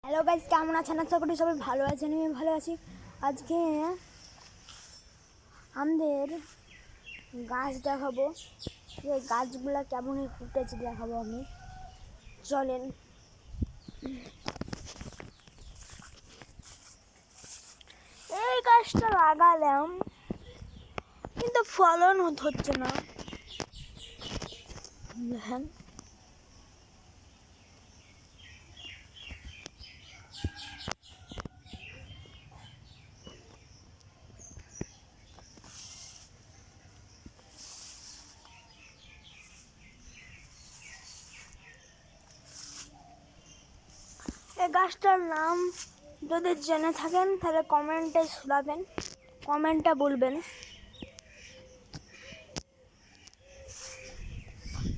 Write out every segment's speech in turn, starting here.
Hello guys, কেমন আছেন? আশা করি সবাই ভালো আছেন। আমি ভালো আছি। আজকে আমাদের গাছ দেখাবো, যে গাছগুলা কেমন ফুটেছে দেখাবো আমি। চলেন। এই গাছটা লাগালাম, কিন্তু ফলন হচ্ছে না। দেখেন, এই গাছটার নাম যদি জেনে থাকেন তাহলে কমেন্টে শোনাবেন, কমেন্টে বলবেন।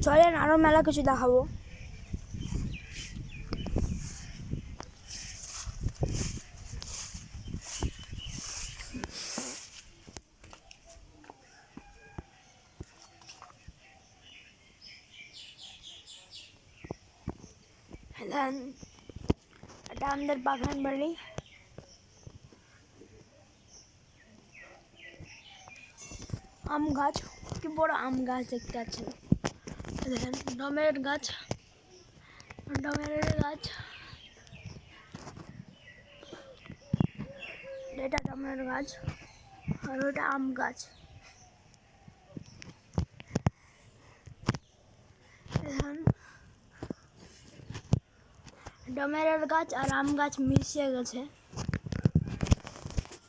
চলেন, আরো মেলা কিছু দেখাবো। এটা আমাদের বাগান বাড়ি। আম গাছ, কি বড় আম গাছ দেখতে পাচ্ছেন। দেখেন, ডমের গাছ, ডমের গাছ, এটা ডমের গাছ আর ওটা আম গাছ। দেখেন, ডমের গাছ আর আম গাছ মিশিয়ে গেছে।